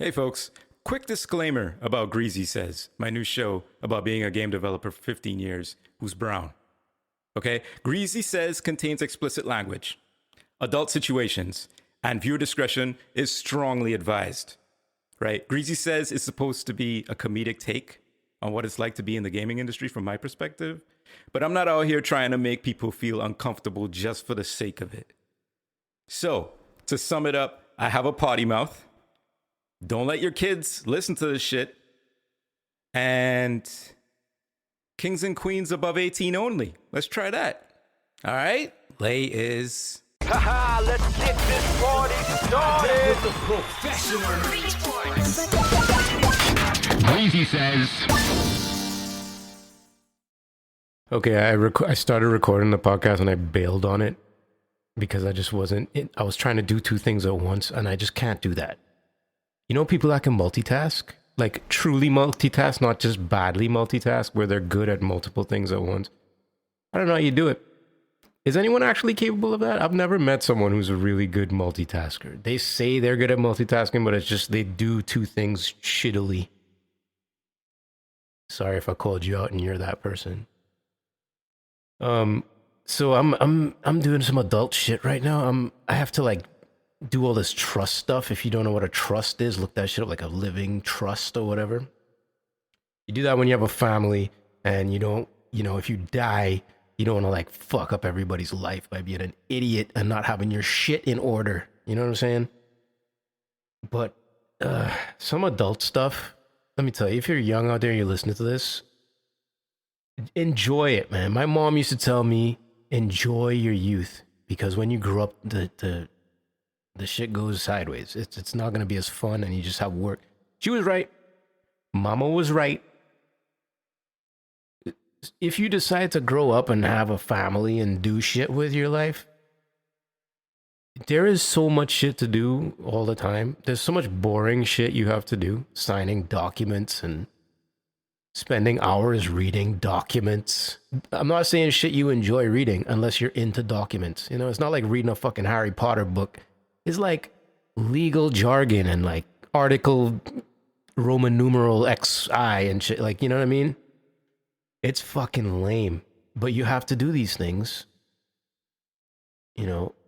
Hey folks, quick disclaimer about Greasy Says, my new show about being a game developer for 15 years who's brown. Okay? Greasy Says contains explicit language, adult situations, and viewer discretion is strongly advised. Right? Greasy Says is supposed to be a comedic take on what it's like to be in the gaming industry from my perspective, but I'm not out here trying to make people feel uncomfortable just for the sake of it. So, to sum it up, I have a potty mouth. Don't let your kids listen to this shit. And kings and queens above 18 only. Let's try that. All right? Lay is... Haha, let's get this party started with the professional. Greasy Says. Okay, I started recording the podcast and I bailed on it because I just wasn't... I was trying to do two things at once and I just can't do that. You know people that can multitask? Like truly multitask, not just badly multitask, where they're good at multiple things at once. I don't know how you do it. Is anyone actually capable of that? I've never met someone who's a really good multitasker. They say they're good at multitasking, but it's just they do two things shittily. Sorry if I called you out and you're that person. So I'm doing some adult shit right now. I have to like do all this trust stuff. If you don't know what a trust is, look that shit up, like a living trust or whatever. You do that when you have a family and you don't, if you die, you don't want to like fuck up everybody's life by being an idiot and not having your shit in order. You know what I'm saying? But some adult stuff, let me tell you, if you're young out there and you're listening to this, enjoy it, man. My mom used to tell me, enjoy your youth, because when you grow up, the shit goes sideways. It's not going to be as fun and you just have work. She was right. Mama was right. If you decide to grow up and have a family and do shit with your life, there is so much shit to do all the time. There's so much boring shit you have to do. Signing documents and spending hours reading documents. I'm not saying shit you enjoy reading unless you're into documents. You know, it's not like reading a fucking Harry Potter book. It's like legal jargon and like article Roman numeral XI and shit. Like, you know what I mean? It's fucking lame. But you have to do these things,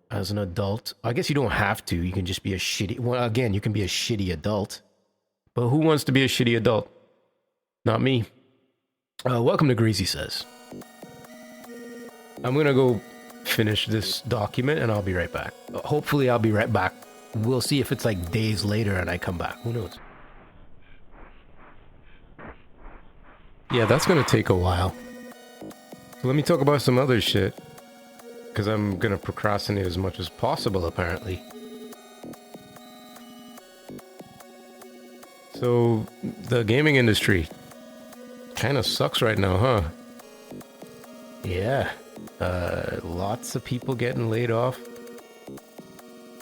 as an adult. I guess you don't have to. You can just be a shitty... Well, again, you can be a shitty adult. But who wants to be a shitty adult? Not me. Welcome to Greasy Says. I'm going to go finish this document and I'll be right back. Hopefully I'll be right back. We'll see if it's like days later and I come back. Who knows? Yeah, that's going to take a while. So let me talk about some other shit. Because I'm going to procrastinate as much as possible, apparently. So, the gaming industry kind of sucks right now, huh? Yeah. Lots of people getting laid off.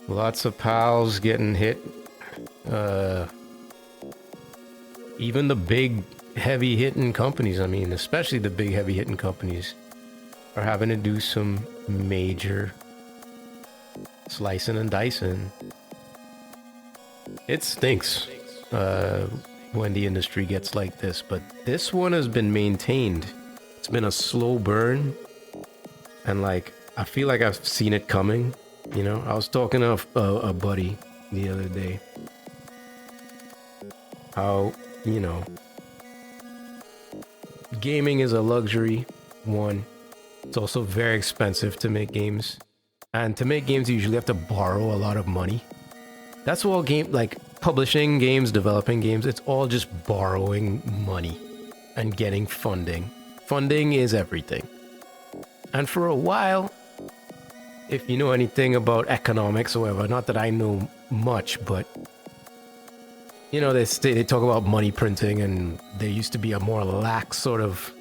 Lots of pals getting hit. Even the big heavy hitting companies, especially the big heavy hitting companies, are having to do some major slicing and dicing. It stinks when the industry gets like this, but this one has been maintained. It's been a slow burn, and like I feel like I've seen it coming. I was talking to a buddy the other day. How gaming is a luxury. One, it's also very expensive to make games, and to make games you usually have to borrow a lot of money. That's all publishing games, developing games, it's all just borrowing money and getting funding. Funding is everything. And for a while, if you know anything about economics or whatever, not that I know much, but they talk about money printing, and there used to be a more lax sort of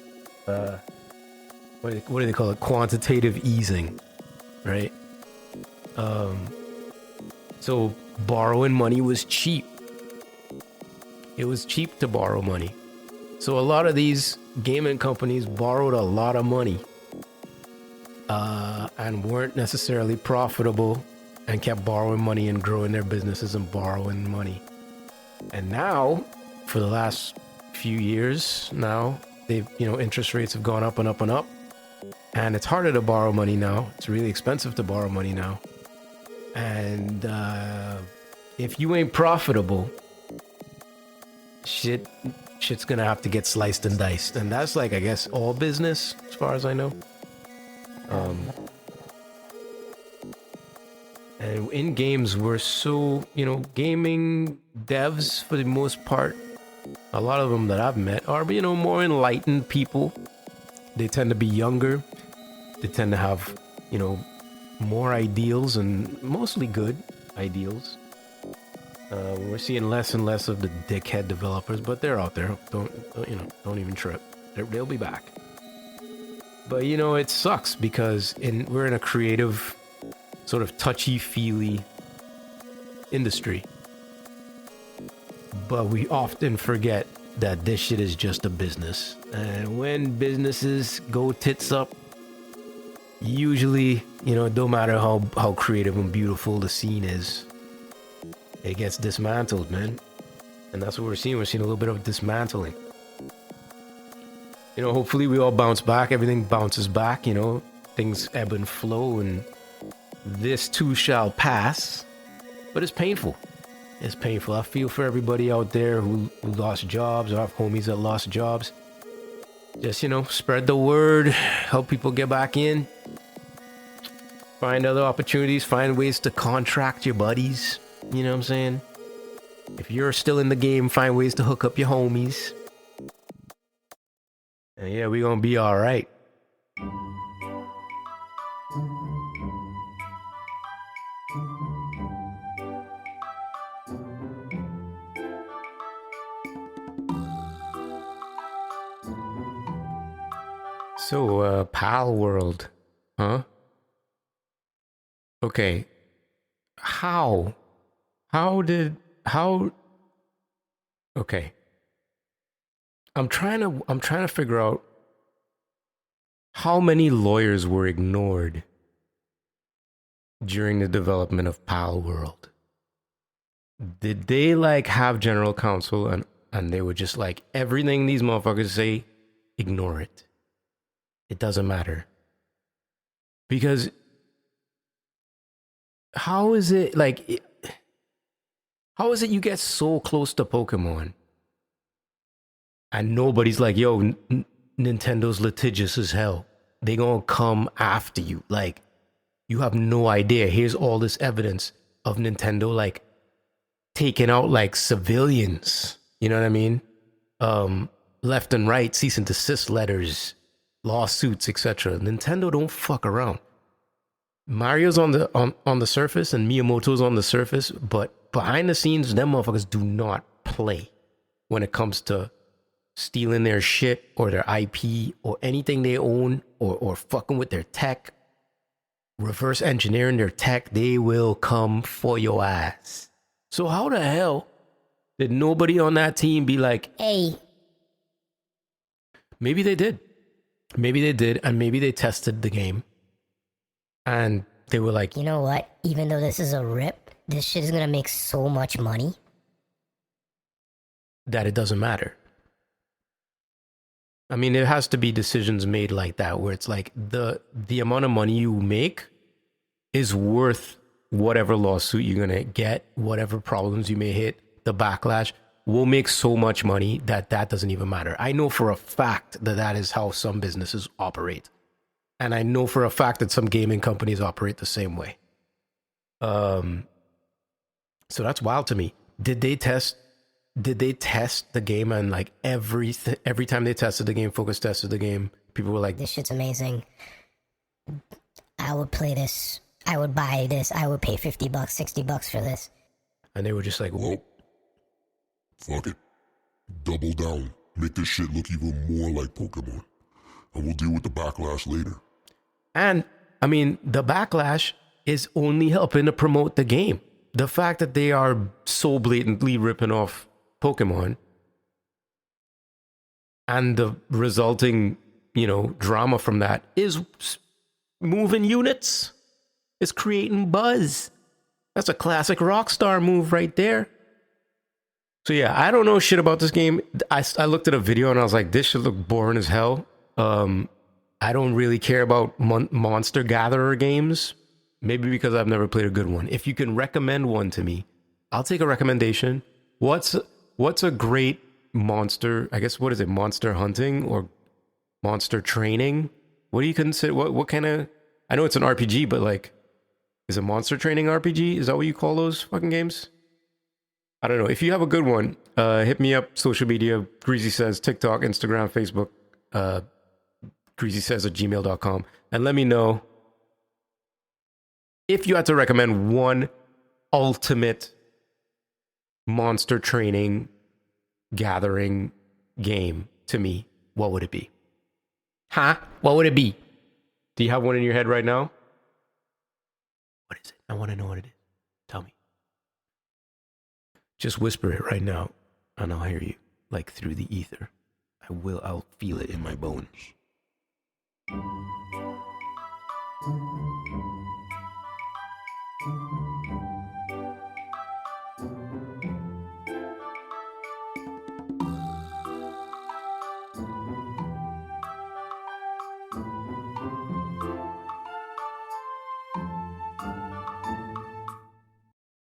what do they call it? Quantitative easing, right? So borrowing money was cheap. It was cheap to borrow money. So a lot of these gaming companies borrowed a lot of money and weren't necessarily profitable and kept borrowing money and growing their businesses and borrowing money. And now, for the last few years now, they've, interest rates have gone up and up and up. And it's harder to borrow money now. It's really expensive to borrow money now. And if you ain't profitable, shit's gonna have to get sliced and diced. And that's like, I guess, all business, as far as I know. And in games, we're so, gaming devs, for the most part, a lot of them that I've met are, more enlightened people. They tend to be younger. They tend to have, more ideals, and mostly good ideals. We're seeing less and less of the dickhead developers, but they're out there. Don't even trip. They'll be back. But, it sucks because we're in a creative, sort of touchy-feely industry. But we often forget that this shit is just a business. And when businesses go tits up, usually, it don't matter how creative and beautiful the scene is, it gets dismantled, man. And that's what we're seeing. We're seeing a little bit of dismantling. Hopefully we all bounce back. Everything bounces back, things ebb and flow, and this too shall pass. But it's painful. It's painful. I feel for everybody out there who lost jobs, or have homies that lost jobs. Just, spread the word, help people get back in. Find other opportunities, find ways to contract your buddies. You know what I'm saying? If you're still in the game, find ways to hook up your homies. And yeah, we're gonna be alright. So, Palworld, huh? Okay. How? Okay. I'm trying to figure out how many lawyers were ignored during the development of Palworld. Did they have general counsel and they were just everything these motherfuckers say, ignore it. It doesn't matter. Because how is it you get so close to Pokemon and nobody's yo, Nintendo's litigious as hell. They gonna come after you. You have no idea. Here's all this evidence of Nintendo taking out civilians. You know what I mean? Left and right, cease and desist letters, lawsuits, etc. Nintendo don't fuck around. Mario's on the surface and Miyamoto's on the surface, but behind the scenes, them motherfuckers do not play when it comes to stealing their shit or their IP or anything they own or fucking with their tech, reverse engineering their tech. They will come for your ass. So how the hell did nobody on that team be hey? Maybe they did. And maybe they tested the game. And they were you know what? Even though this is a rip, this shit is gonna make so much money that it doesn't matter. I mean, there has to be decisions made like that, where it's the amount of money you make is worth whatever lawsuit you're gonna get, whatever problems you may hit, the backlash will make so much money that doesn't even matter. I know for a fact that is how some businesses operate. And I know for a fact that some gaming companies operate the same way. So that's wild to me. Did they test the game and every time they tested the game, Focus tested the game, people were this shit's amazing. I would play this. I would buy this. I would pay $50, $60 for this. And they were just well, fuck it. Double down. Make this shit look even more like Pokemon. And we'll deal with the backlash later. And, I mean, the backlash is only helping to promote the game. The fact that they are so blatantly ripping off Pokemon and the resulting, drama from that is moving units. It's creating buzz. That's a classic Rockstar move right there. So yeah, I don't know shit about this game. I looked at a video and I was like, this should look boring as hell. I don't really care about monster gatherer games. Maybe because I've never played a good one. If you can recommend one to me, I'll take a recommendation. What's a great monster? I guess what is it? Monster hunting or monster training? What do you consider? What kind of? I know it's an RPG, but like, is a monster training RPG? Is that what you call those fucking games? I don't know. If you have a good one, hit me up. Social media, Greasy Says, TikTok, Instagram, Facebook, greasysays@gmail.com. And let me know if you had to recommend one ultimate monster training gathering game to me, what would it be? Huh? What would it be? Do you have one in your head right now? What is it? I want to know what it is. Tell me. Just whisper it right now, and I'll hear you, like through the ether. I'll feel it in my bones.